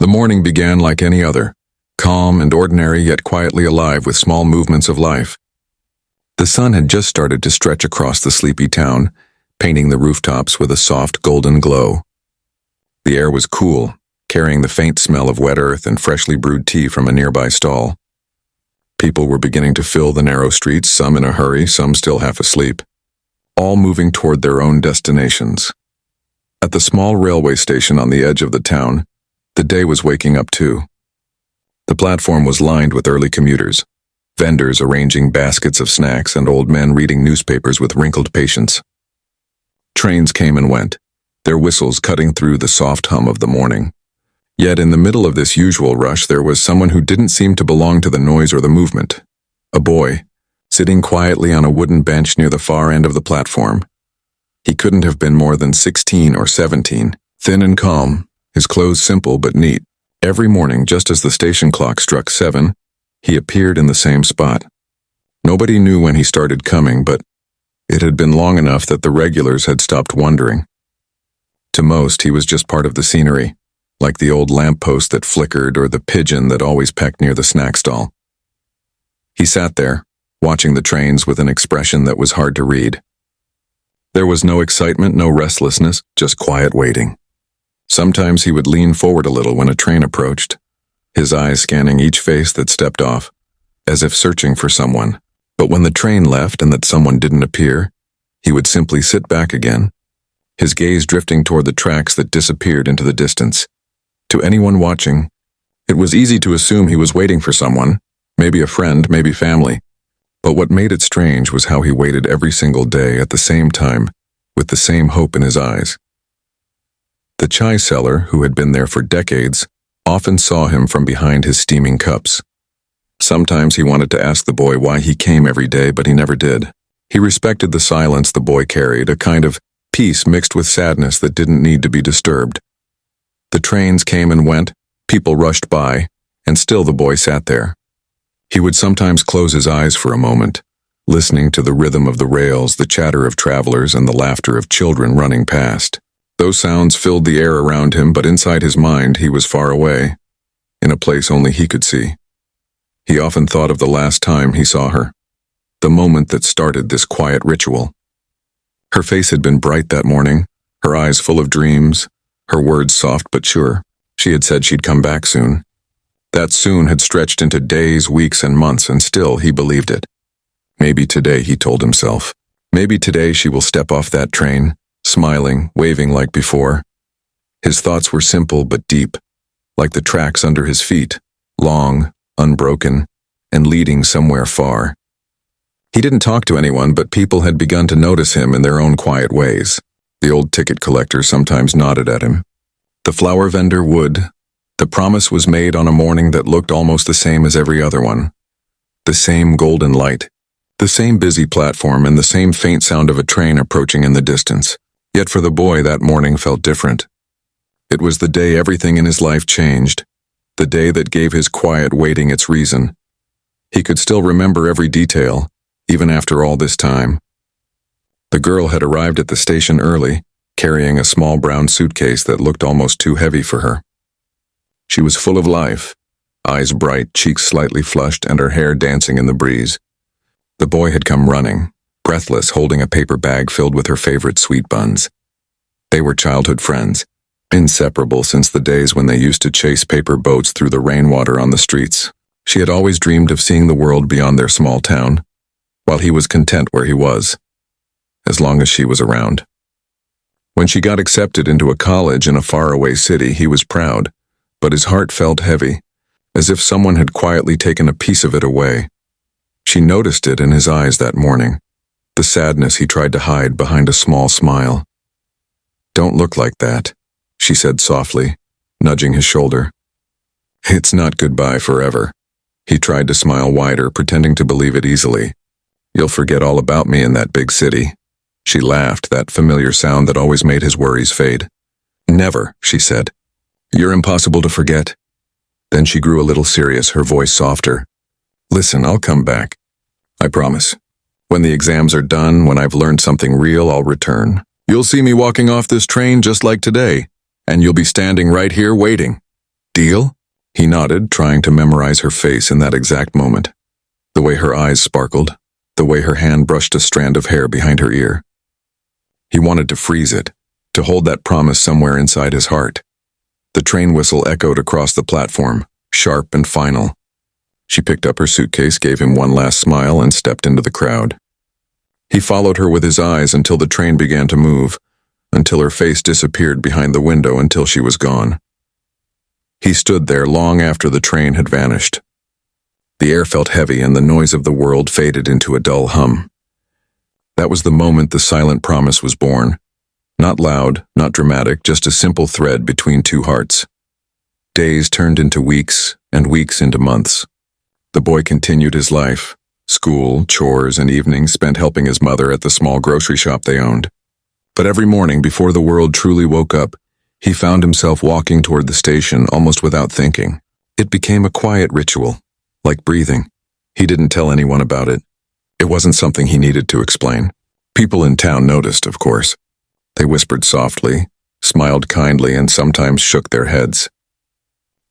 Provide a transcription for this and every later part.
The morning began like any other, calm and ordinary yet quietly alive with small movements of life. The sun had just started to stretch across the sleepy town, painting the rooftops with a soft golden glow. The air was cool, carrying the faint smell of wet earth and freshly brewed tea from a nearby stall. People were beginning to fill the narrow streets, some in a hurry, some still half asleep, all moving toward their own destinations. At the small railway station on the edge of the town, the day was waking up too. The platform was lined with early commuters, vendors arranging baskets of snacks and old men reading newspapers with wrinkled patience. Trains came and went, their whistles cutting through the soft hum of the morning. Yet in the middle of this usual rush there was someone who didn't seem to belong to the noise or the movement. A boy, sitting quietly on a wooden bench near the far end of the platform. He couldn't have been more than 16 or 17, thin and calm, his clothes simple but neat. Every morning, just as the station clock struck 7, he appeared in the same spot. Nobody knew when he started coming, but it had been long enough that the regulars had stopped wondering. To most, he was just part of the scenery, like the old lamppost that flickered or the pigeon that always pecked near the snack stall. He sat there, watching the trains with an expression that was hard to read. There was no excitement, no restlessness, just quiet waiting. Sometimes he would lean forward a little when a train approached, his eyes scanning each face that stepped off, as if searching for someone. But when the train left and that someone didn't appear, he would simply sit back again, his gaze drifting toward the tracks that disappeared into the distance. To anyone watching, it was easy to assume he was waiting for someone, maybe a friend, maybe family. But what made it strange was how he waited every single day at the same time, with the same hope in his eyes. The chai seller, who had been there for decades, often saw him from behind his steaming cups. Sometimes he wanted to ask the boy why he came every day, but he never did. He respected the silence the boy carried, a kind of peace mixed with sadness that didn't need to be disturbed. The trains came and went, people rushed by, and still the boy sat there. He would sometimes close his eyes for a moment, listening to the rhythm of the rails, the chatter of travelers, and the laughter of children running past. Those sounds filled the air around him, but inside his mind he was far away, in a place only he could see. He often thought of the last time he saw her, the moment that started this quiet ritual. Her face had been bright that morning, her eyes full of dreams, her words soft but sure. She had said she'd come back soon. That soon had stretched into days, weeks, and months, and still he believed it. Maybe today, he told himself. Maybe today she will step off that train, smiling, waving like before. His thoughts were simple but deep, like the tracks under his feet, long, unbroken, and leading somewhere far. He didn't talk to anyone, but people had begun to notice him in their own quiet ways. The old ticket collector sometimes nodded at him. The flower vendor would. The promise was made on a morning that looked almost the same as every other one. The same golden light, the same busy platform, and the same faint sound of a train approaching in the distance. Yet for the boy, that morning felt different. It was the day everything in his life changed, the day that gave his quiet waiting its reason. He could still remember every detail, even after all this time. The girl had arrived at the station early, carrying a small brown suitcase that looked almost too heavy for her. She was full of life, eyes bright, cheeks slightly flushed, and her hair dancing in the breeze. The boy had come running, breathless, holding a paper bag filled with her favorite sweet buns. They were childhood friends, inseparable since the days when they used to chase paper boats through the rainwater on the streets. She had always dreamed of seeing the world beyond their small town, while he was content where he was, as long as she was around. When she got accepted into a college in a faraway city, he was proud, but his heart felt heavy, as if someone had quietly taken a piece of it away. She noticed it in his eyes that morning, the sadness he tried to hide behind a small smile. "Don't look like that," she said softly, nudging his shoulder. "It's not goodbye forever." He tried to smile wider, pretending to believe it easily. "You'll forget all about me in that big city." She laughed, that familiar sound that always made his worries fade. "Never," she said. "You're impossible to forget." Then she grew a little serious, her voice softer. "Listen, I'll come back. I promise. When the exams are done, when I've learned something real, I'll return. You'll see me walking off this train just like today, and you'll be standing right here waiting." Deal? He nodded, trying to memorize her face in that exact moment. The way her eyes sparkled, the way her hand brushed a strand of hair behind her ear. He wanted to freeze it, to hold that promise somewhere inside his heart. The train whistle echoed across the platform, sharp and final. She picked up her suitcase, gave him one last smile, and stepped into the crowd. He followed her with his eyes until the train began to move, until her face disappeared behind the window, until she was gone. He stood there long after the train had vanished. The air felt heavy and the noise of the world faded into a dull hum. That was the moment the silent promise was born. Not loud, not dramatic, just a simple thread between two hearts. Days turned into weeks, and weeks into months. The boy continued his life. School, chores, and evenings spent helping his mother at the small grocery shop they owned. But every morning, before the world truly woke up, he found himself walking toward the station almost without thinking. It became a quiet ritual, like breathing. He didn't tell anyone about it. It wasn't something he needed to explain. People in town noticed, of course. They whispered softly, smiled kindly, and sometimes shook their heads.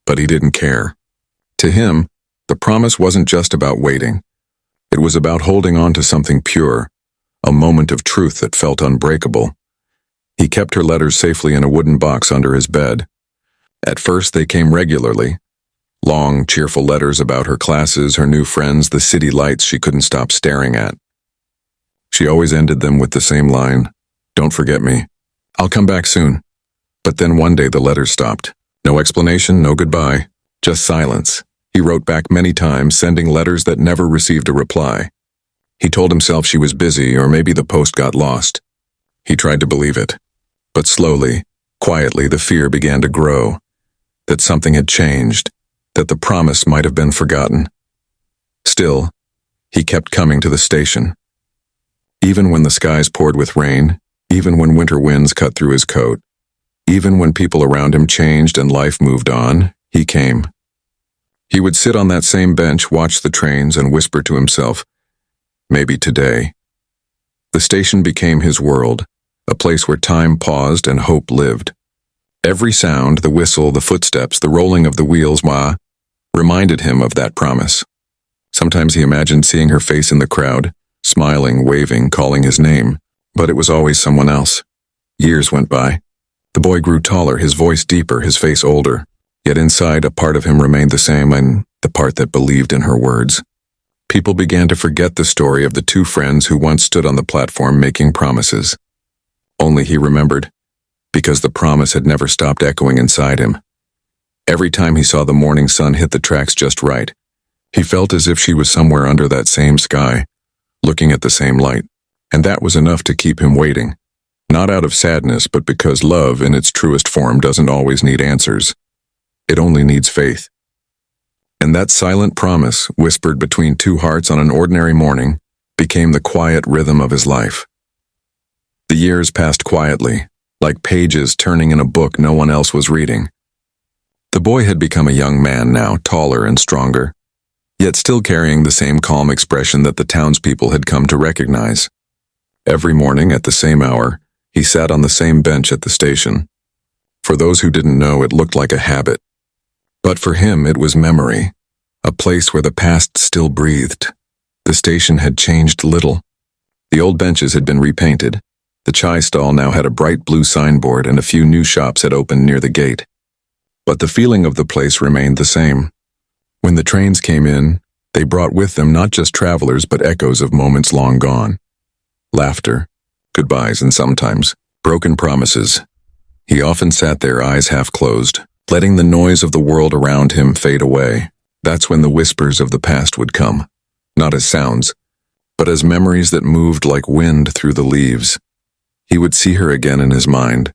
But he didn't care. To him, the promise wasn't just about waiting. It was about holding on to something pure, a moment of truth that felt unbreakable. He kept her letters safely in a wooden box under his bed. At first, they came regularly. Long, cheerful letters about her classes, her new friends, the city lights she couldn't stop staring at. She always ended them with the same line, "Don't forget me. I'll come back soon." But then one day the letters stopped. No explanation, no goodbye, just silence. He wrote back many times, sending letters that never received a reply. He told himself she was busy, or maybe the post got lost. He tried to believe it. But slowly, quietly, the fear began to grow. That something had changed. That the promise might have been forgotten. Still, he kept coming to the station. Even when the skies poured with rain, even when winter winds cut through his coat, even when people around him changed and life moved on, he came. He would sit on that same bench, watch the trains, and whisper to himself, "Maybe today." The station became his world, a place where time paused and hope lived. Every sound, the whistle, the footsteps, the rolling of the wheels, reminded him of that promise. Sometimes he imagined seeing her face in the crowd, smiling, waving, calling his name, but it was always someone else. Years went by. The boy grew taller, his voice deeper, his face older. Yet inside, a part of him remained the same, and the part that believed in her words. People began to forget the story of the two friends who once stood on the platform making promises. Only he remembered, because the promise had never stopped echoing inside him. Every time he saw the morning sun hit the tracks just right, he felt as if she was somewhere under that same sky, looking at the same light. And that was enough to keep him waiting. Not out of sadness, but because love, in its truest form, doesn't always need answers. It only needs faith. And that silent promise, whispered between two hearts on an ordinary morning, became the quiet rhythm of his life. The years passed quietly, like pages turning in a book no one else was reading. The boy had become a young man now, taller and stronger, yet still carrying the same calm expression that the townspeople had come to recognize. Every morning at the same hour, he sat on the same bench at the station. For those who didn't know, it looked like a habit. But for him, it was memory, a place where the past still breathed. The station had changed little. The old benches had been repainted. The chai stall now had a bright blue signboard, and a few new shops had opened near the gate. But the feeling of the place remained the same. When the trains came in, they brought with them not just travelers but echoes of moments long gone. Laughter, goodbyes, and sometimes broken promises. He often sat there, eyes half closed, letting the noise of the world around him fade away. That's when the whispers of the past would come, not as sounds, but as memories that moved like wind through the leaves. He would see her again in his mind,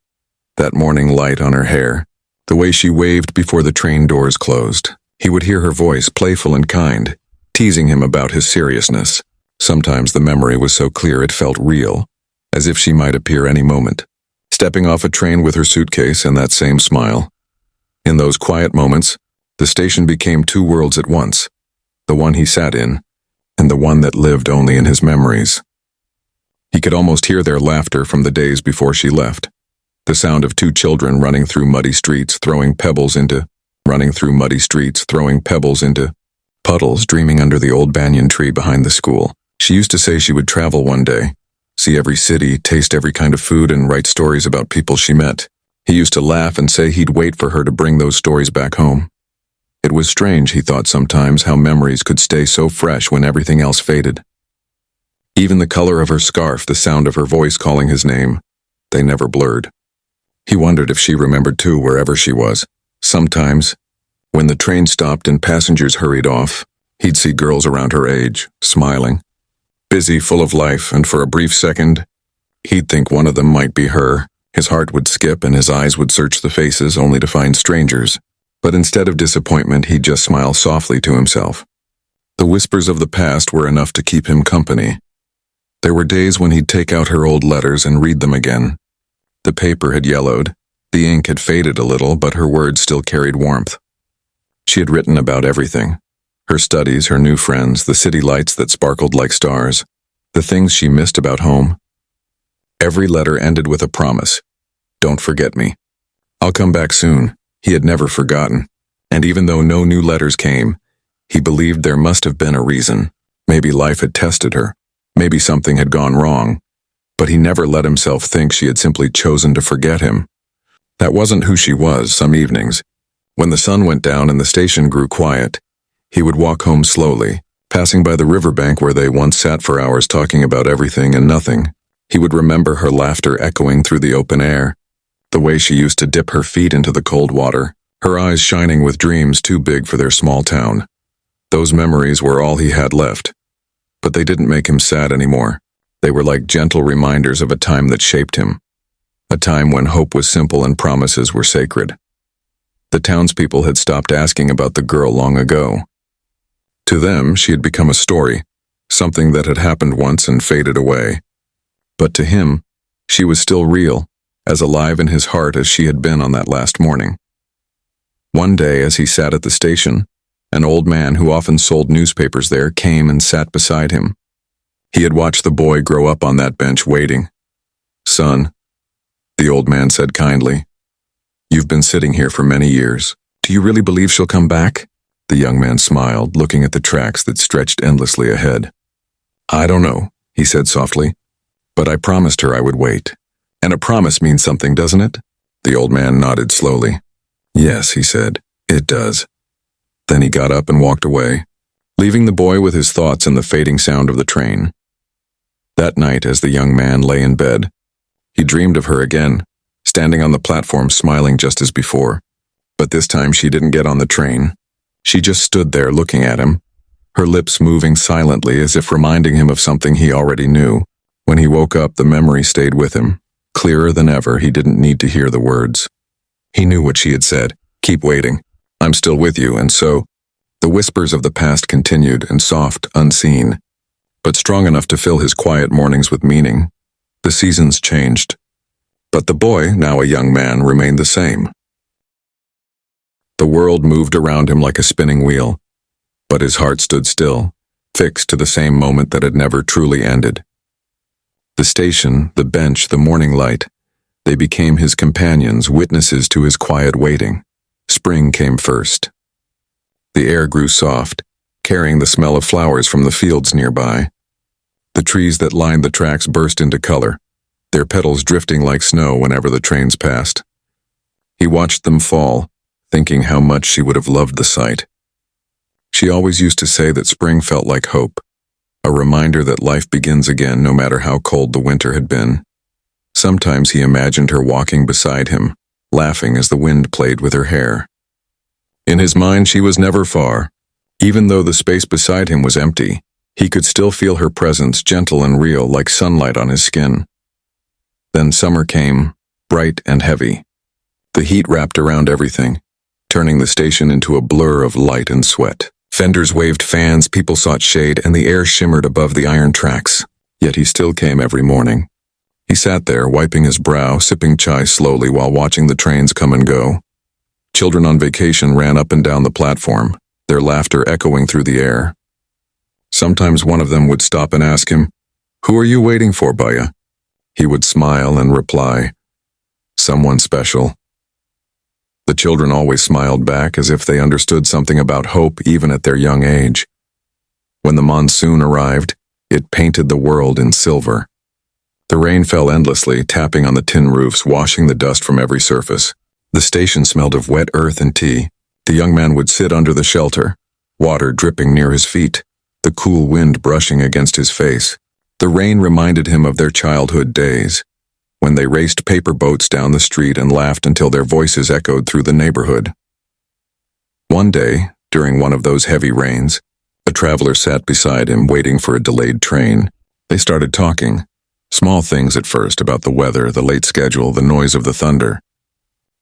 that morning light on her hair, the way she waved before the train doors closed. He would hear her voice, playful and kind, teasing him about his seriousness. Sometimes the memory was so clear it felt real, as if she might appear any moment, stepping off a train with her suitcase and that same smile. In those quiet moments, the station became two worlds at once, the one he sat in, and the one that lived only in his memories. He could almost hear their laughter from the days before she left, the sound of two children running through muddy streets, throwing pebbles into running through muddy streets, throwing pebbles into puddles, dreaming under the old banyan tree behind the school. She used to say she would travel one day, see every city, taste every kind of food, and write stories about people she met. He used to laugh and say he'd wait for her to bring those stories back home. It was strange, he thought sometimes, how memories could stay so fresh when everything else faded. Even the color of her scarf, the sound of her voice calling his name, they never blurred. He wondered if she remembered too, wherever she was. Sometimes, when the train stopped and passengers hurried off, he'd see girls around her age, smiling, busy, full of life, and for a brief second, he'd think one of them might be her. His heart would skip and his eyes would search the faces only to find strangers. But instead of disappointment, he'd just smile softly to himself. The whispers of the past were enough to keep him company. There were days when he'd take out her old letters and read them again. The paper had yellowed, the ink had faded a little, but her words still carried warmth. She had written about everything. Her studies, her new friends, the city lights that sparkled like stars, the things she missed about home. Every letter ended with a promise. Don't forget me. I'll come back soon. He had never forgotten. And even though no new letters came, he believed there must have been a reason. Maybe life had tested her. Maybe something had gone wrong. But he never let himself think she had simply chosen to forget him. That wasn't who she was. Some evenings, when the sun went down and the station grew quiet, he would walk home slowly, passing by the riverbank where they once sat for hours talking about everything and nothing. He would remember her laughter echoing through the open air, the way she used to dip her feet into the cold water, her eyes shining with dreams too big for their small town. Those memories were all he had left. But they didn't make him sad anymore. They were like gentle reminders of a time that shaped him. A time when hope was simple and promises were sacred. The townspeople had stopped asking about the girl long ago. To them, she had become a story, something that had happened once and faded away. But to him, she was still real, as alive in his heart as she had been on that last morning. One day, as he sat at the station, an old man who often sold newspapers there came and sat beside him. He had watched the boy grow up on that bench waiting. "Son," the old man said kindly, "you've been sitting here for many years. Do you really believe she'll come back?" The young man smiled, looking at the tracks that stretched endlessly ahead. "I don't know," he said softly, "but I promised her I would wait. And a promise means something, doesn't it?" The old man nodded slowly. "Yes," he said, "it does." Then he got up and walked away, leaving the boy with his thoughts and the fading sound of the train. That night, as the young man lay in bed, he dreamed of her again, standing on the platform smiling just as before. But this time she didn't get on the train. She just stood there looking at him, her lips moving silently as if reminding him of something he already knew. When he woke up, the memory stayed with him. Clearer than ever, he didn't need to hear the words. He knew what she had said. "Keep waiting. I'm still with you." And so, the whispers of the past continued, and soft, unseen, but strong enough to fill his quiet mornings with meaning. The seasons changed, but the boy, now a young man, remained the same. The world moved around him like a spinning wheel, but his heart stood still, fixed to the same moment that had never truly ended. The station, the bench, the morning light, they became his companions, witnesses to his quiet waiting. Spring came first. The air grew soft, carrying the smell of flowers from the fields nearby. The trees that lined the tracks burst into color, their petals drifting like snow whenever the trains passed. He watched them fall, thinking how much she would have loved the sight. She always used to say that spring felt like hope, a reminder that life begins again no matter how cold the winter had been. Sometimes he imagined her walking beside him, laughing as the wind played with her hair. In his mind, she was never far. Even though the space beside him was empty, he could still feel her presence, gentle and real, like sunlight on his skin. Then summer came, bright and heavy. The heat wrapped around everything, turning the station into a blur of light and sweat. Fenders waved fans, people sought shade, and the air shimmered above the iron tracks. Yet he still came every morning. He sat there, wiping his brow, sipping chai slowly while watching the trains come and go. Children on vacation ran up and down the platform, their laughter echoing through the air. Sometimes one of them would stop and ask him, "Who are you waiting for, Baya?" He would smile and reply, "Someone special." The children always smiled back as if they understood something about hope even at their young age. When the monsoon arrived, it painted the world in silver. The rain fell endlessly, tapping on the tin roofs, washing the dust from every surface. The station smelled of wet earth and tea. The young man would sit under the shelter, water dripping near his feet, the cool wind brushing against his face. The rain reminded him of their childhood days, when they raced paper boats down the street and laughed until their voices echoed through the neighborhood. One day, during one of those heavy rains, a traveler sat beside him waiting for a delayed train. They started talking, small things at first about the weather, the late schedule, the noise of the thunder.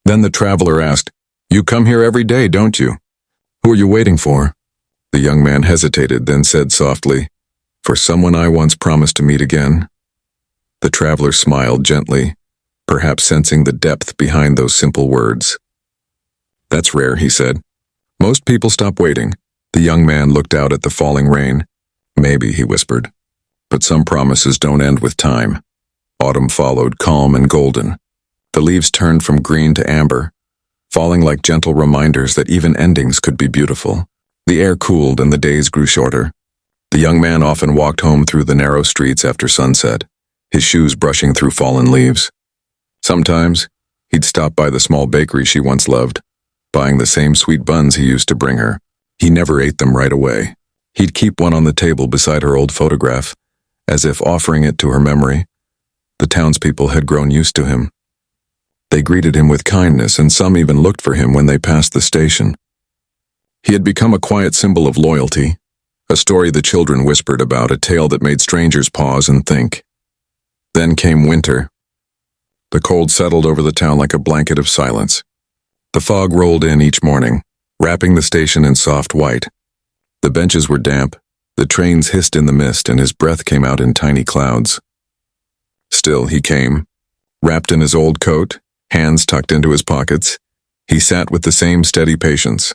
Then the traveler asked, "You come here every day, don't you? Who are you waiting for?" The young man hesitated, then said softly, "For someone I once promised to meet again." The traveler smiled gently, perhaps sensing the depth behind those simple words. "That's rare," he said. "Most people stop waiting." The young man looked out at the falling rain. "Maybe," he whispered. "But some promises don't end with time." Autumn followed, calm and golden. The leaves turned from green to amber, falling like gentle reminders that even endings could be beautiful. The air cooled and the days grew shorter. The young man often walked home through the narrow streets after sunset, his shoes brushing through fallen leaves. Sometimes, he'd stop by the small bakery she once loved, buying the same sweet buns he used to bring her. He never ate them right away. He'd keep one on the table beside her old photograph, as if offering it to her memory. The townspeople had grown used to him. They greeted him with kindness, and some even looked for him when they passed the station. He had become a quiet symbol of loyalty, a story the children whispered about, a tale that made strangers pause and think. Then came winter. The cold settled over the town like a blanket of silence. The fog rolled in each morning, wrapping the station in soft white. The benches were damp, the trains hissed in the mist, and his breath came out in tiny clouds. Still he came, wrapped in his old coat, hands tucked into his pockets. He sat with the same steady patience.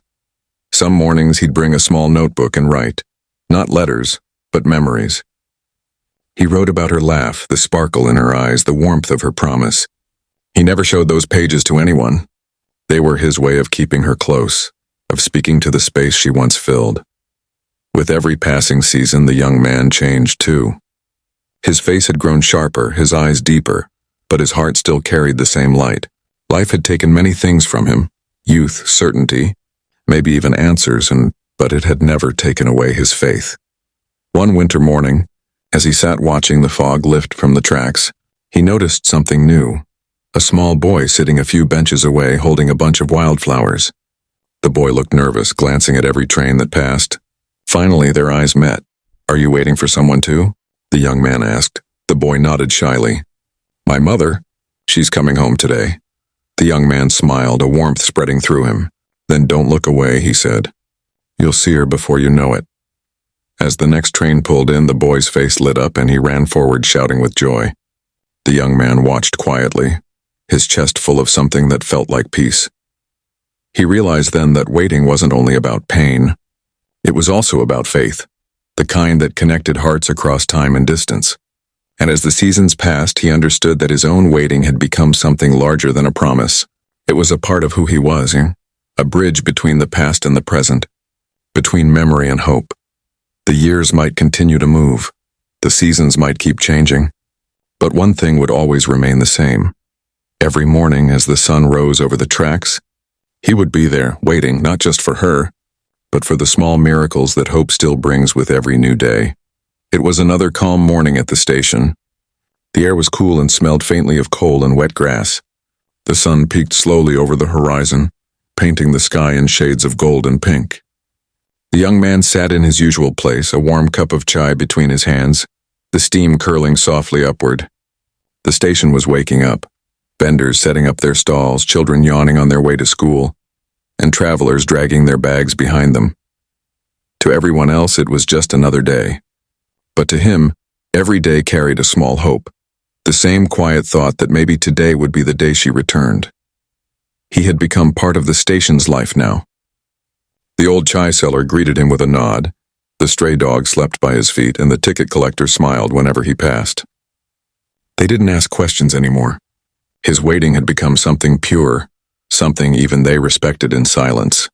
Some mornings he'd bring a small notebook and write, not letters, but memories. He wrote about her laugh, the sparkle in her eyes, the warmth of her promise. He never showed those pages to anyone. They were his way of keeping her close, of speaking to the space she once filled. With every passing season, the young man changed too. His face had grown sharper, his eyes deeper, but his heart still carried the same light. Life had taken many things from him, youth, certainty, maybe even answers, but it had never taken away his faith. One winter morning, as he sat watching the fog lift from the tracks, he noticed something new. A small boy sitting a few benches away holding a bunch of wildflowers. The boy looked nervous, glancing at every train that passed. Finally, their eyes met. "Are you waiting for someone too?" the young man asked. The boy nodded shyly. "My mother. She's coming home today." The young man smiled, a warmth spreading through him. "Then don't look away," he said. "You'll see her before you know it." As the next train pulled in, the boy's face lit up and he ran forward shouting with joy. The young man watched quietly, his chest full of something that felt like peace. He realized then that waiting wasn't only about pain. It was also about faith, the kind that connected hearts across time and distance. And as the seasons passed, he understood that his own waiting had become something larger than a promise. It was a part of who he was, a bridge between the past and the present, between memory and hope. The years might continue to move, the seasons might keep changing, but one thing would always remain the same. Every morning as the sun rose over the tracks, he would be there, waiting not just for her, but for the small miracles that hope still brings with every new day. It was another calm morning at the station. The air was cool and smelled faintly of coal and wet grass. The sun peeked slowly over the horizon, painting the sky in shades of gold and pink. The young man sat in his usual place, a warm cup of chai between his hands, the steam curling softly upward. The station was waking up, vendors setting up their stalls, children yawning on their way to school, and travelers dragging their bags behind them. To everyone else, it was just another day. But to him, every day carried a small hope, the same quiet thought that maybe today would be the day she returned. He had become part of the station's life now. The old chai seller greeted him with a nod, the stray dog slept by his feet, and the ticket collector smiled whenever he passed. They didn't ask questions anymore. His waiting had become something pure, something even they respected in silence.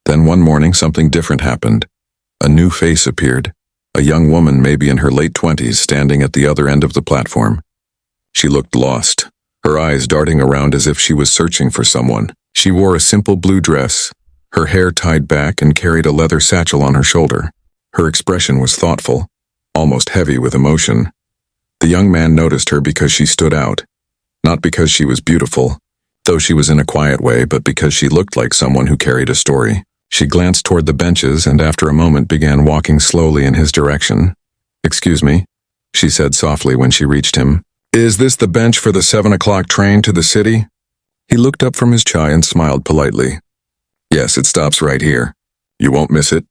Then one morning something different happened. A new face appeared. A young woman, maybe in her late 20s, standing at the other end of the platform. She looked lost, her eyes darting around as if she was searching for someone. She wore a simple blue dress, her hair tied back, and carried a leather satchel on her shoulder. Her expression was thoughtful, almost heavy with emotion. The young man noticed her because she stood out. Not because she was beautiful, though she was in a quiet way, but because she looked like someone who carried a story. She glanced toward the benches and after a moment began walking slowly in his direction. "Excuse me," she said softly when she reached him. "Is this the bench for the 7 o'clock train to the city?" He looked up from his chai and smiled politely. "Yes, it stops right here. You won't miss it."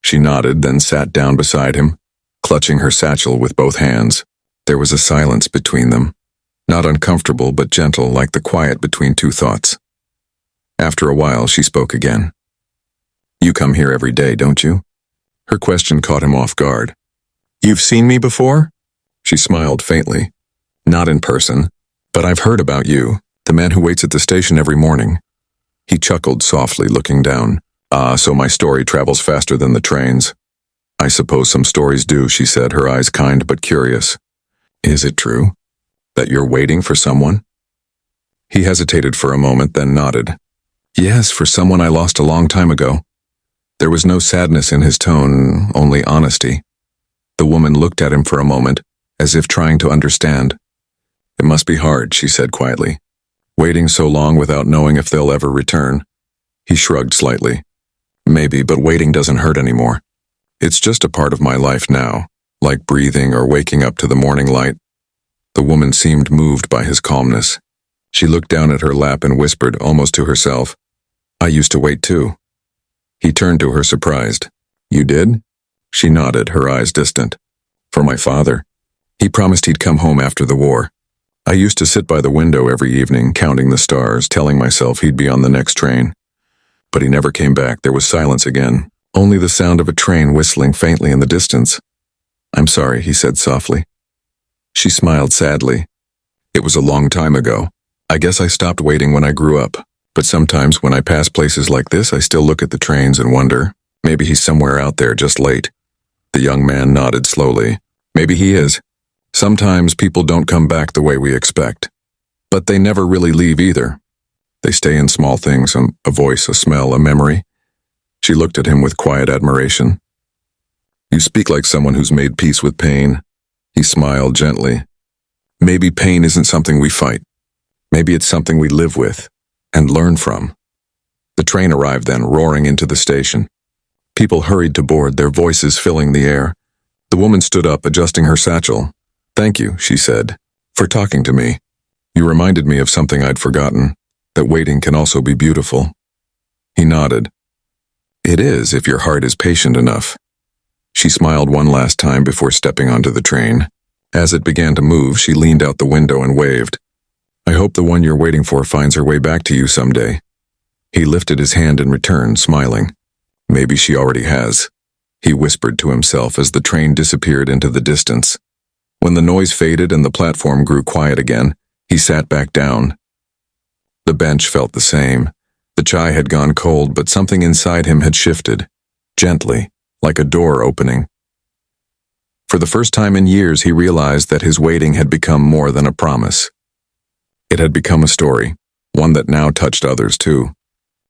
She nodded, then sat down beside him, clutching her satchel with both hands. There was a silence between them, not uncomfortable but gentle, like the quiet between two thoughts. After a while, she spoke again. "You come here every day, don't you?" Her question caught him off guard. "You've seen me before?" She smiled faintly. "Not in person, but I've heard about you, the man who waits at the station every morning." He chuckled softly, looking down. "Ah, so my story travels faster than the trains." "I suppose some stories do," she said, her eyes kind but curious. "Is it true? That you're waiting for someone?" He hesitated for a moment, then nodded. "Yes, for someone I lost a long time ago." There was no sadness in his tone, only honesty. The woman looked at him for a moment, as if trying to understand. "It must be hard," she said quietly. "Waiting so long without knowing if they'll ever return." He shrugged slightly. "Maybe, but waiting doesn't hurt anymore. It's just a part of my life now, like breathing or waking up to the morning light." The woman seemed moved by his calmness. She looked down at her lap and whispered, almost to herself, "I used to wait too." He turned to her surprised. "You did?" She nodded, her eyes distant. "For my father. He promised he'd come home after the war. I used to sit by the window every evening, counting the stars, telling myself he'd be on the next train. But he never came back." There was silence again, only the sound of a train whistling faintly in the distance. "I'm sorry," he said softly. She smiled sadly. "It was a long time ago. I guess I stopped waiting when I grew up. But sometimes when I pass places like this, I still look at the trains and wonder, maybe he's somewhere out there just late." The young man nodded slowly. "Maybe he is. Sometimes people don't come back the way we expect. But they never really leave either. They stay in small things, a voice, a smell, a memory." She looked at him with quiet admiration. "You speak like someone who's made peace with pain." He smiled gently. "Maybe pain isn't something we fight. Maybe it's something we live with and learn from." The train arrived then, roaring into the station. People hurried to board, their voices filling the air. The woman stood up, adjusting her satchel. "Thank you," she said, "for talking to me. You reminded me of something I'd forgotten, that waiting can also be beautiful." He nodded. "It is, if your heart is patient enough." She smiled one last time before stepping onto the train. As it began to move, she leaned out the window and waved. "I hope the one you're waiting for finds her way back to you someday." He lifted his hand in return, smiling. "Maybe she already has," he whispered to himself as the train disappeared into the distance. When the noise faded and the platform grew quiet again, he sat back down. The bench felt the same. The chai had gone cold, but something inside him had shifted, gently, like a door opening. For the first time in years, he realized that his waiting had become more than a promise. It had become a story, one that now touched others too.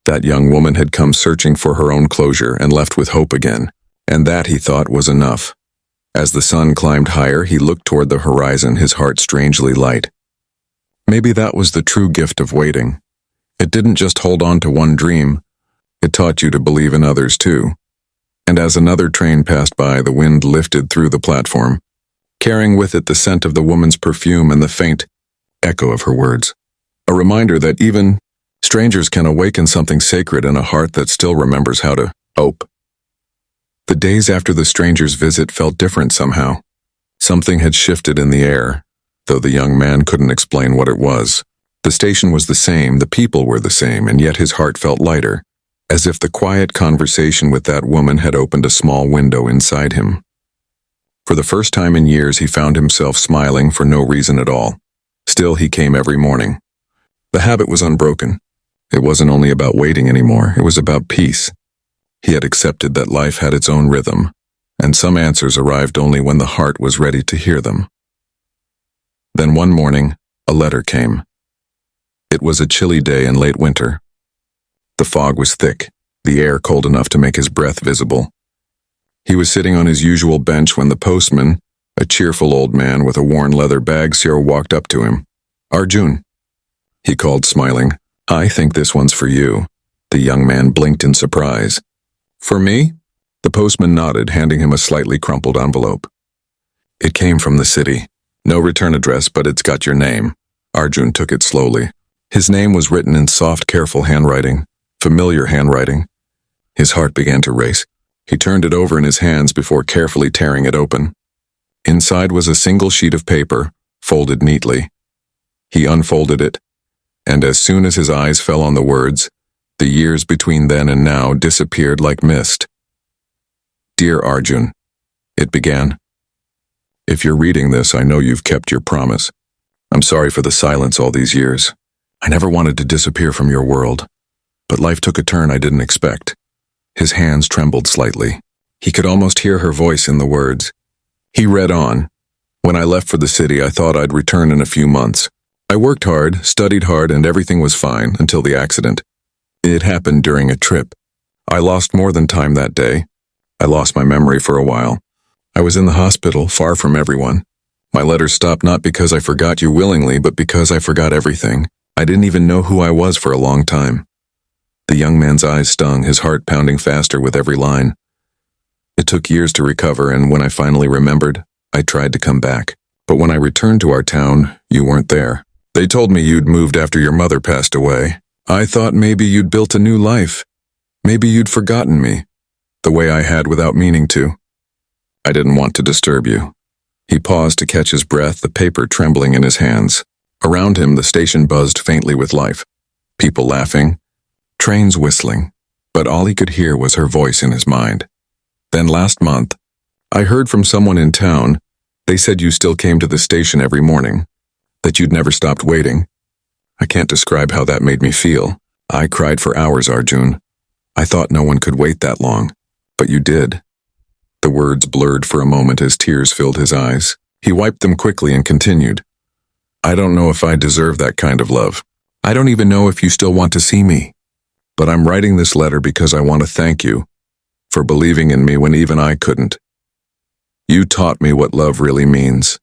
That young woman had come searching for her own closure and left with hope again, and that, he thought, was enough. As the sun climbed higher, he looked toward the horizon, his heart strangely light. Maybe that was the true gift of waiting. It didn't just hold on to one dream, it taught you to believe in others too. And as another train passed by, the wind lifted through the platform, carrying with it the scent of the woman's perfume and the faint echo of her words. A reminder that even strangers can awaken something sacred in a heart that still remembers how to hope. The days after the stranger's visit felt different somehow. Something had shifted in the air, though the young man couldn't explain what it was. The station was the same, the people were the same, and yet his heart felt lighter, as if the quiet conversation with that woman had opened a small window inside him. For the first time in years, he found himself smiling for no reason at all. Still, he came every morning. The habit was unbroken. It wasn't only about waiting anymore, it was about peace. He had accepted that life had its own rhythm, and some answers arrived only when the heart was ready to hear them. Then one morning, a letter came. It was a chilly day in late winter. The fog was thick, the air cold enough to make his breath visible. He was sitting on his usual bench when the postman, a cheerful old man with a worn leather bag, walked up to him. "Arjun," he called, smiling. "I think this one's for you." The young man blinked in surprise. "For me?" The postman nodded, handing him a slightly crumpled envelope. "It came from the city. No return address, but it's got your name." Arjun took it slowly. His name was written in soft, careful handwriting, familiar handwriting. His heart began to race. He turned it over in his hands before carefully tearing it open. Inside was a single sheet of paper, folded neatly. He unfolded it, and as soon as his eyes fell on the words, the years between then and now disappeared like mist. "Dear Arjun," it began. "If you're reading this, I know you've kept your promise. I'm sorry for the silence all these years. I never wanted to disappear from your world, but life took a turn I didn't expect." His hands trembled slightly. He could almost hear her voice in the words. He read on. "When I left for the city, I thought I'd return in a few months. I worked hard, studied hard, and everything was fine until the accident. It happened during a trip. I lost more than time that day. I lost my memory for a while. I was in the hospital, far from everyone. My letters stopped not because I forgot you willingly, but because I forgot everything. I didn't even know who I was for a long time." The young man's eyes stung, his heart pounding faster with every line. "It took years to recover, and when I finally remembered, I tried to come back. But when I returned to our town, you weren't there. They told me you'd moved after your mother passed away. I thought maybe you'd built a new life. Maybe you'd forgotten me, the way I had without meaning to. I didn't want to disturb you." He paused to catch his breath, the paper trembling in his hands. Around him, the station buzzed faintly with life. People laughing, trains whistling, but all he could hear was her voice in his mind. "Then last month, I heard from someone in town. They said you still came to the station every morning, that you'd never stopped waiting. I can't describe how that made me feel. I cried for hours, Arjun. I thought no one could wait that long, but you did." The words blurred for a moment as tears filled his eyes. He wiped them quickly and continued. "I don't know if I deserve that kind of love. I don't even know if you still want to see me. But I'm writing this letter because I want to thank you for believing in me when even I couldn't. You taught me what love really means."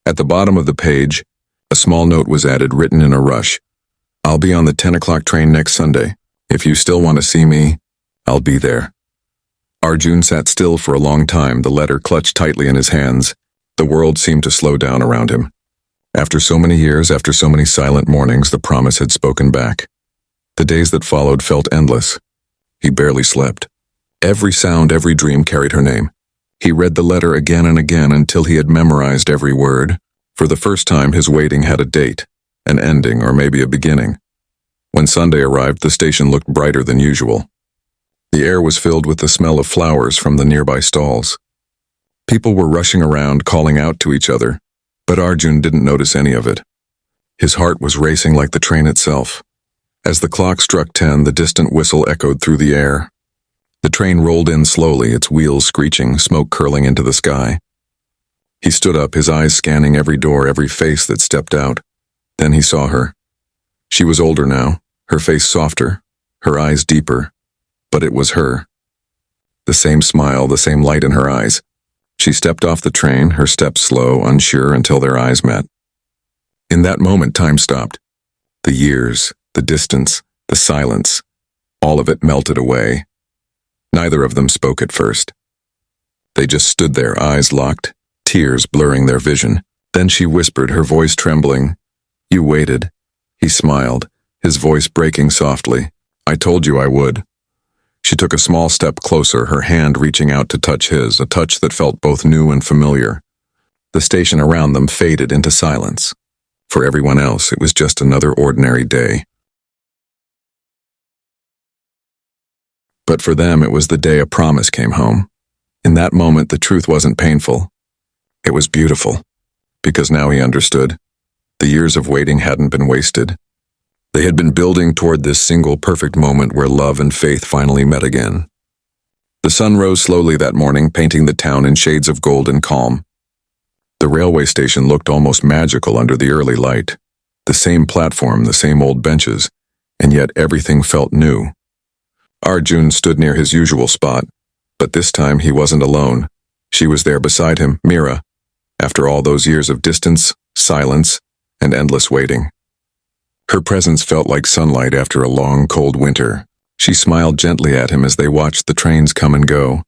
At the bottom of the page, a small note was added, written in a rush. "I'll be on the 10 o'clock train next Sunday. If you still want to see me, I'll be there." Arjun sat still for a long time, the letter clutched tightly in his hands. The world seemed to slow down around him. After so many years, after so many silent mornings, the promise had spoken back. The days that followed felt endless. He barely slept. Every sound, every dream carried her name. He read the letter again and again until he had memorized every word. For the first time, his waiting had a date, an ending, or maybe a beginning. When Sunday arrived, the station looked brighter than usual. The air was filled with the smell of flowers from the nearby stalls. People were rushing around, calling out to each other, but Arjun didn't notice any of it. His heart was racing like the train itself. As the clock struck 10, the distant whistle echoed through the air. The train rolled in slowly, its wheels screeching, smoke curling into the sky. He stood up, his eyes scanning every door, every face that stepped out. Then he saw her. She was older now, her face softer, her eyes deeper, but it was her. The same smile, the same light in her eyes. She stepped off the train, her steps slow, unsure, until their eyes met. In that moment, time stopped. The years, the distance, the silence, all of it melted away. Neither of them spoke at first. They just stood there, eyes locked, tears blurring their vision. Then she whispered, her voice trembling, "You waited." He smiled, his voice breaking softly. "I told you I would." She took a small step closer, her hand reaching out to touch his, a touch that felt both new and familiar. The station around them faded into silence. For everyone else, it was just another ordinary day. But for them, it was the day a promise came home. In that moment, the truth wasn't painful. It was beautiful. Because now he understood. The years of waiting hadn't been wasted. They had been building toward this single perfect moment where love and faith finally met again. The sun rose slowly that morning, painting the town in shades of gold and calm. The railway station looked almost magical under the early light. The same platform, the same old benches, and yet everything felt new. Arjun stood near his usual spot, but this time he wasn't alone. She was there beside him, Mira, after all those years of distance, silence, and endless waiting. Her presence felt like sunlight after a long, cold winter. She smiled gently at him as they watched the trains come and go,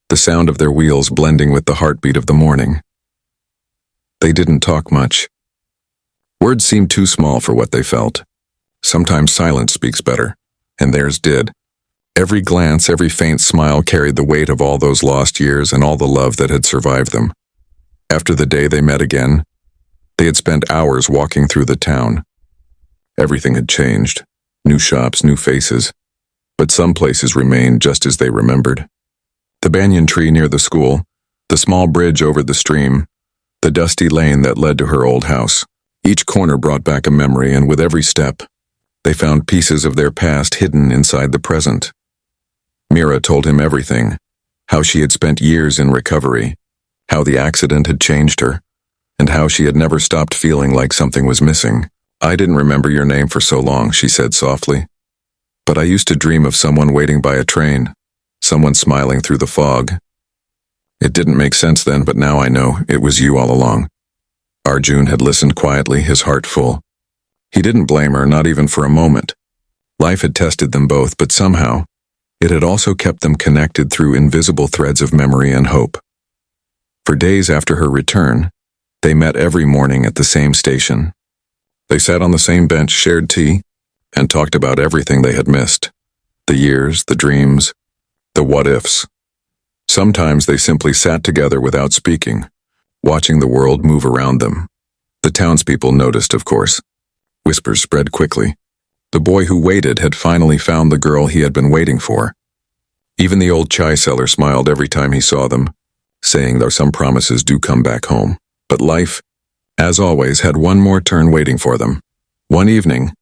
the sound of their wheels blending with the heartbeat of the morning. They didn't talk much. Words seemed too small for what they felt. Sometimes silence speaks better, and theirs did. Every glance, every faint smile carried the weight of all those lost years and all the love that had survived them. After the day they met again, they had spent hours walking through the town. Everything had changed. New shops, new faces. But some places remained just as they remembered. The banyan tree near the school, the small bridge over the stream, the dusty lane that led to her old house. Each corner brought back a memory, and with every step, they found pieces of their past hidden inside the present. Mira told him everything, how she had spent years in recovery, how the accident had changed her, and how she had never stopped feeling like something was missing. "I didn't remember your name for so long," she said softly. "But I used to dream of someone waiting by a train, someone smiling through the fog. It didn't make sense then, but now I know it was you all along." Arjun had listened quietly, his heart full. He didn't blame her, not even for a moment. Life had tested them both, but somehow, it had also kept them connected through invisible threads of memory and hope. For days after her return, they met every morning at the same station. They sat on the same bench, shared tea, and talked about everything they had missed. The years, the dreams, the what-ifs. Sometimes they simply sat together without speaking, watching the world move around them. The townspeople noticed, of course. Whispers spread quickly. The boy who waited had finally found the girl he had been waiting for. Even the old chai seller smiled every time he saw them, saying that some promises do come back home. But life, as always, had one more turn waiting for them. One evening,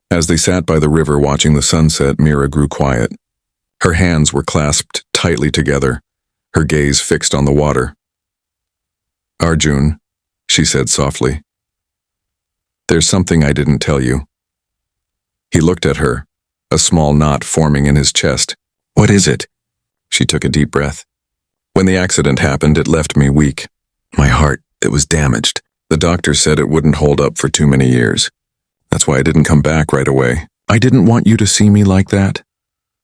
as they sat by the river watching the sunset, Mira grew quiet. Her hands were clasped tightly together, her gaze fixed on the water. "Arjun," she said softly, "there's something I didn't tell you." He looked at her, a small knot forming in his chest. "What is it?" She took a deep breath. "When the accident happened, it left me weak. My heart, it was damaged. The doctor said it wouldn't hold up for too many years. That's why I didn't come back right away. I didn't want you to see me like that."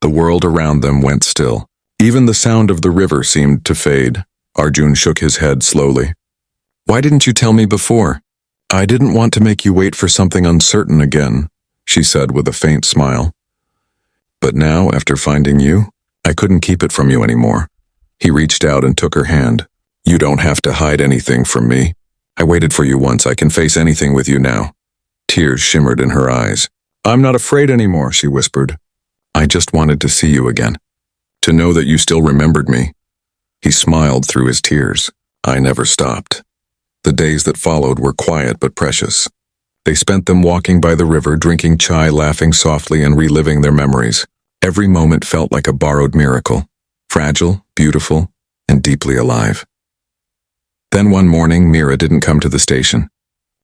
The world around them went still. Even the sound of the river seemed to fade. Arjun shook his head slowly. "Why didn't you tell me before?" "I didn't want to make you wait for something uncertain again," she said with a faint smile. "But now, after finding you, I couldn't keep it from you anymore." He reached out and took her hand. "You don't have to hide anything from me. I waited for you once. I can face anything with you now." Tears shimmered in her eyes. "I'm not afraid anymore," she whispered. "I just wanted to see you again, to know that you still remembered me." He smiled through his tears. "I never stopped." The days that followed were quiet but precious. They spent them walking by the river, drinking chai, laughing softly, and reliving their memories. Every moment felt like a borrowed miracle, fragile, beautiful, and deeply alive. Then one morning, Mira didn't come to the station.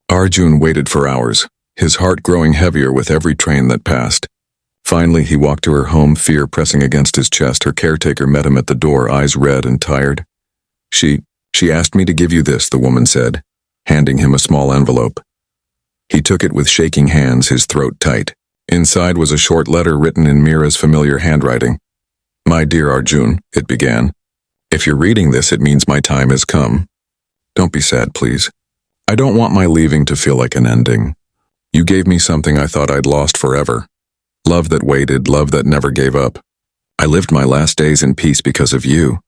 Arjun waited for hours, his heart growing heavier with every train that passed. Finally, he walked to her home, fear pressing against his chest. Her caretaker met him at the door, eyes red and tired. She asked me to give you this," the woman said, handing him a small envelope. He took it with shaking hands, his throat tight. Inside was a short letter written in Mira's familiar handwriting. "My dear Arjun," it began. "If you're reading this, it means my time has come. Don't be sad, please. I don't want my leaving to feel like an ending. You gave me something I thought I'd lost forever. Love that waited, love that never gave up. I lived my last days in peace because of you.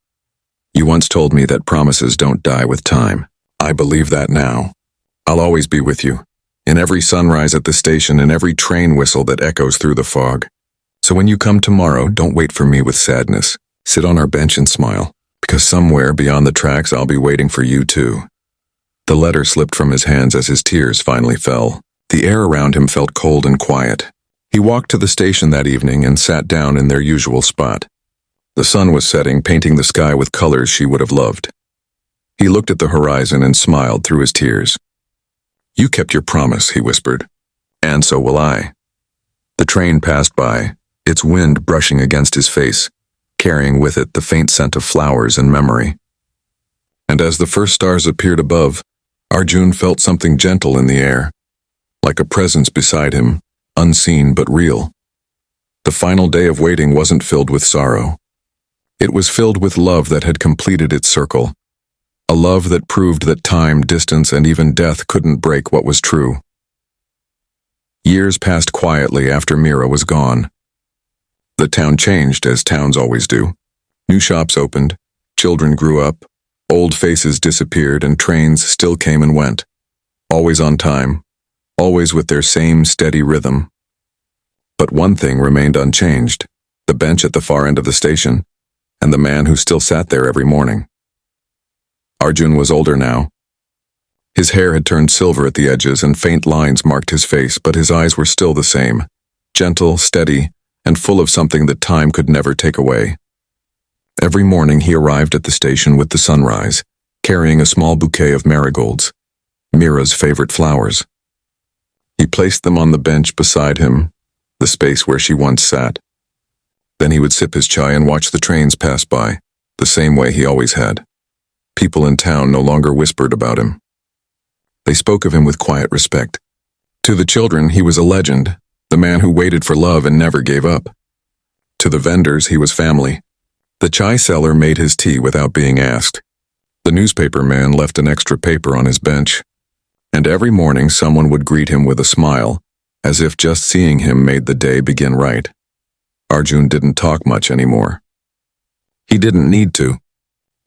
You once told me that promises don't die with time. I believe that now. I'll always be with you, in every sunrise at the station, in every train whistle that echoes through the fog. So when you come tomorrow, don't wait for me with sadness. Sit on our bench and smile, because somewhere beyond the tracks I'll be waiting for you too." The letter slipped from his hands as his tears finally fell. The air around him felt cold and quiet. He walked to the station that evening and sat down in their usual spot. The sun was setting, painting the sky with colors she would have loved. He looked at the horizon and smiled through his tears. "You kept your promise," he whispered. "And so will I." The train passed by, its wind brushing against his face, carrying with it the faint scent of flowers and memory. And as the first stars appeared above, Arjun felt something gentle in the air, like a presence beside him, unseen but real. The final day of waiting wasn't filled with sorrow. It was filled with love that had completed its circle, a love that proved that time, distance, and even death couldn't break what was true. Years passed quietly after Mira was gone. The town changed, as towns always do. New shops opened, children grew up, old faces disappeared, and trains still came and went, always on time, always with their same steady rhythm. But one thing remained unchanged: the bench at the far end of the station, and the man who still sat there every morning. Arjun was older now. His hair had turned silver at the edges and faint lines marked his face, but his eyes were still the same, gentle, steady, and full of something that time could never take away. Every morning he arrived at the station with the sunrise, carrying a small bouquet of marigolds, Mira's favorite flowers. He placed them on the bench beside him, the space where she once sat. Then he would sip his chai and watch the trains pass by, the same way he always had. People in town no longer whispered about him. They spoke of him with quiet respect. To the children, he was a legend, the man who waited for love and never gave up. To the vendors, he was family. The chai seller made his tea without being asked. The newspaper man left an extra paper on his bench. And every morning someone would greet him with a smile, as if just seeing him made the day begin right. Arjun didn't talk much anymore. He didn't need to.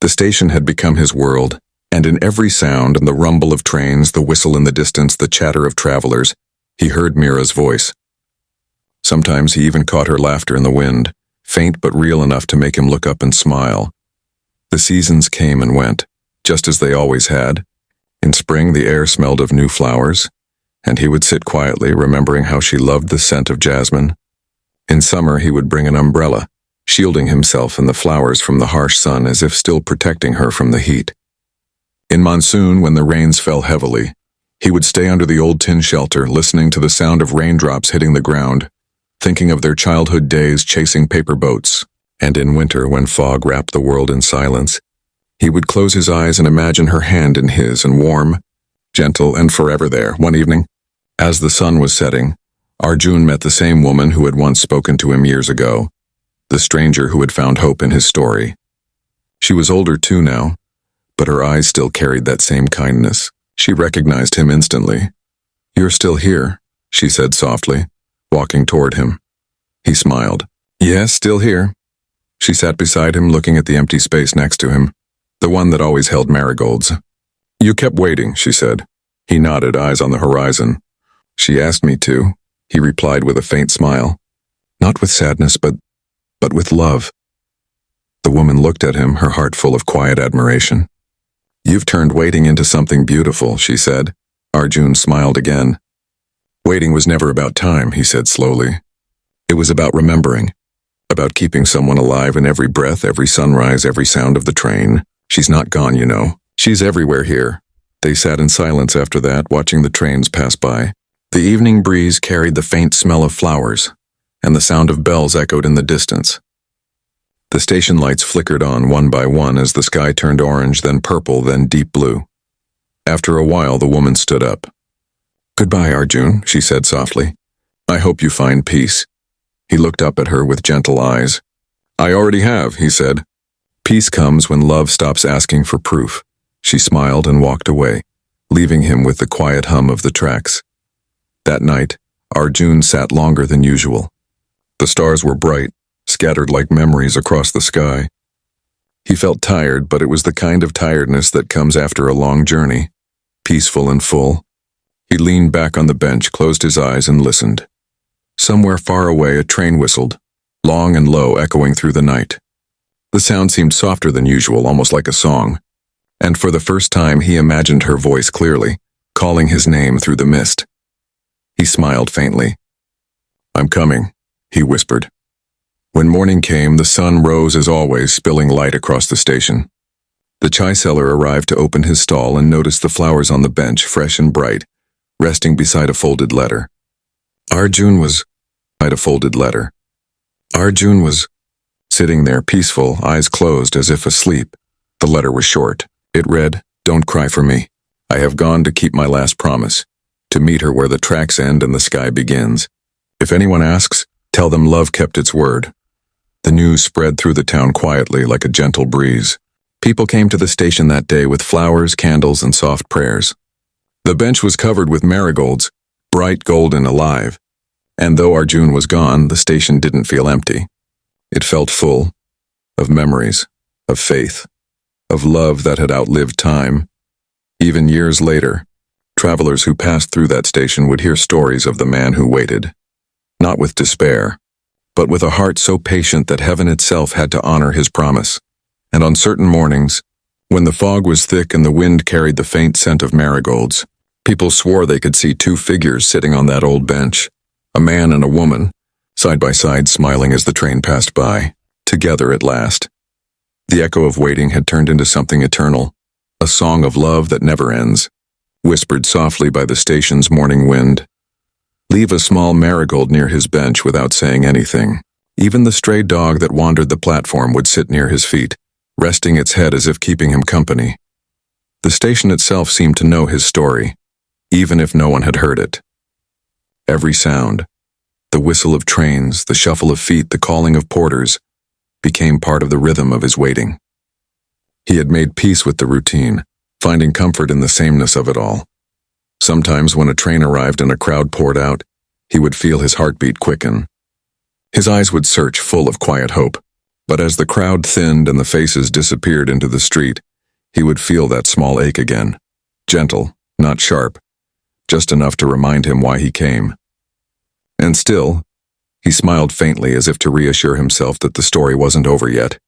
The station had become his world, and in every sound, and the rumble of trains, the whistle in the distance, the chatter of travelers, he heard Mira's voice. Sometimes he even caught her laughter in the wind, faint but real enough to make him look up and smile. The seasons came and went, just as they always had. In spring the air smelled of new flowers, and he would sit quietly remembering how she loved the scent of jasmine. In summer he would bring an umbrella, shielding himself and the flowers from the harsh sun as if still protecting her from the heat. In monsoon, when the rains fell heavily, he would stay under the old tin shelter, listening to the sound of raindrops hitting the ground, thinking of their childhood days chasing paper boats. And in winter, when fog wrapped the world in silence, he would close his eyes and imagine her hand in his, and warm, gentle, and forever there. One evening, as the sun was setting, Arjun met the same woman who had once spoken to him years ago, the stranger who had found hope in his story. She was older too now, but her eyes still carried that same kindness. She recognized him instantly. "You're still here," she said softly, walking toward him. He smiled. "Yes, still here." She sat beside him, looking at the empty space next to him, the one that always held marigolds. "You kept waiting," she said. He nodded, eyes on the horizon. "She asked me to," he replied with a faint smile. "Not with sadness, but with love." The woman looked at him, her heart full of quiet admiration. "You've turned waiting into something beautiful," she said. Arjun smiled again. "Waiting was never about time," he said slowly. "It was about remembering, about keeping someone alive in every breath, every sunrise, every sound of the train. She's not gone, you know. She's everywhere here." They sat in silence after that, watching the trains pass by. The evening breeze carried the faint smell of flowers, and the sound of bells echoed in the distance. The station lights flickered on one by one as the sky turned orange, then purple, then deep blue. After a while, the woman stood up. "Goodbye, Arjun," she said softly. "I hope you find peace." He looked up at her with gentle eyes. "I already have," he said. "Peace comes when love stops asking for proof." She smiled and walked away, leaving him with the quiet hum of the tracks. That night, Arjun sat longer than usual. The stars were bright, scattered like memories across the sky. He felt tired, but it was the kind of tiredness that comes after a long journey, peaceful and full. He leaned back on the bench, closed his eyes, and listened. Somewhere far away, a train whistled, long and low, echoing through the night. The sound seemed softer than usual, almost like a song. And for the first time he imagined her voice clearly, calling his name through the mist. He smiled faintly. "I'm coming," he whispered. When morning came, the sun rose as always, spilling light across the station. The chai seller arrived to open his stall and noticed the flowers on the bench, fresh and bright, resting beside a folded letter. Arjun was sitting there, peaceful, eyes closed as if asleep. The letter was short. It read, "Don't cry for me. I have gone to keep my last promise, to meet her where the tracks end and the sky begins. If anyone asks, tell them love kept its word." The news spread through the town quietly like a gentle breeze. People came to the station that day with flowers, candles, and soft prayers. The bench was covered with marigolds, bright, golden, alive. And though Arjun was gone, the station didn't feel empty. It felt full of memories, of faith, of love that had outlived time. Even years later, travelers who passed through that station would hear stories of the man who waited, not with despair, but with a heart so patient that heaven itself had to honor his promise. And on certain mornings, when the fog was thick and the wind carried the faint scent of marigolds, people swore they could see two figures sitting on that old bench, a man and a woman, side by side, smiling as the train passed by, together at last. The echo of waiting had turned into something eternal, a song of love that never ends, whispered softly by the station's morning wind. Leave a small marigold near his bench without saying anything. Even the stray dog that wandered the platform would sit near his feet, resting its head as if keeping him company. The station itself seemed to know his story, even if no one had heard it. Every sound, the whistle of trains, the shuffle of feet, the calling of porters, became part of the rhythm of his waiting. He had made peace with the routine, finding comfort in the sameness of it all. Sometimes when a train arrived and a crowd poured out, he would feel his heartbeat quicken. His eyes would search, full of quiet hope, but as the crowd thinned and the faces disappeared into the street, he would feel that small ache again, gentle, not sharp, just enough to remind him why he came. And still, he smiled faintly as if to reassure himself that the story wasn't over yet.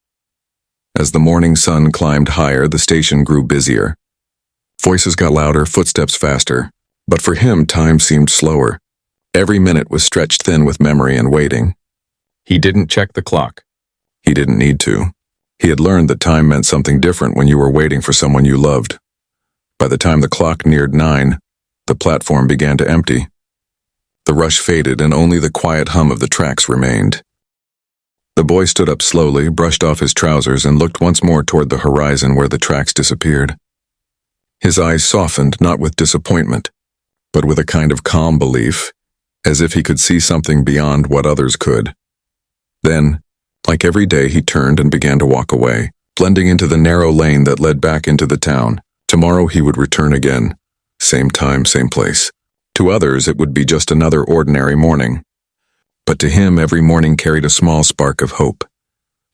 As the morning sun climbed higher, the station grew busier. Voices got louder, footsteps faster, but for him time seemed slower. Every minute was stretched thin with memory and waiting. He didn't check the clock. He didn't need to. He had learned that time meant something different when you were waiting for someone you loved. By the time the clock neared 9, the platform began to empty. The rush faded and only the quiet hum of the tracks remained. The boy stood up slowly, brushed off his trousers, and looked once more toward the horizon where the tracks disappeared. His eyes softened, not with disappointment, but with a kind of calm belief, as if he could see something beyond what others could. Then, like every day, he turned and began to walk away, blending into the narrow lane that led back into the town. Tomorrow he would return again. Same time, same place. To others, it would be just another ordinary morning. But to him, every morning carried a small spark of hope.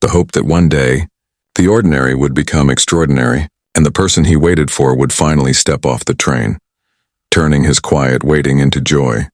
The hope that one day, the ordinary would become extraordinary, and the person he waited for would finally step off the train, turning his quiet waiting into joy.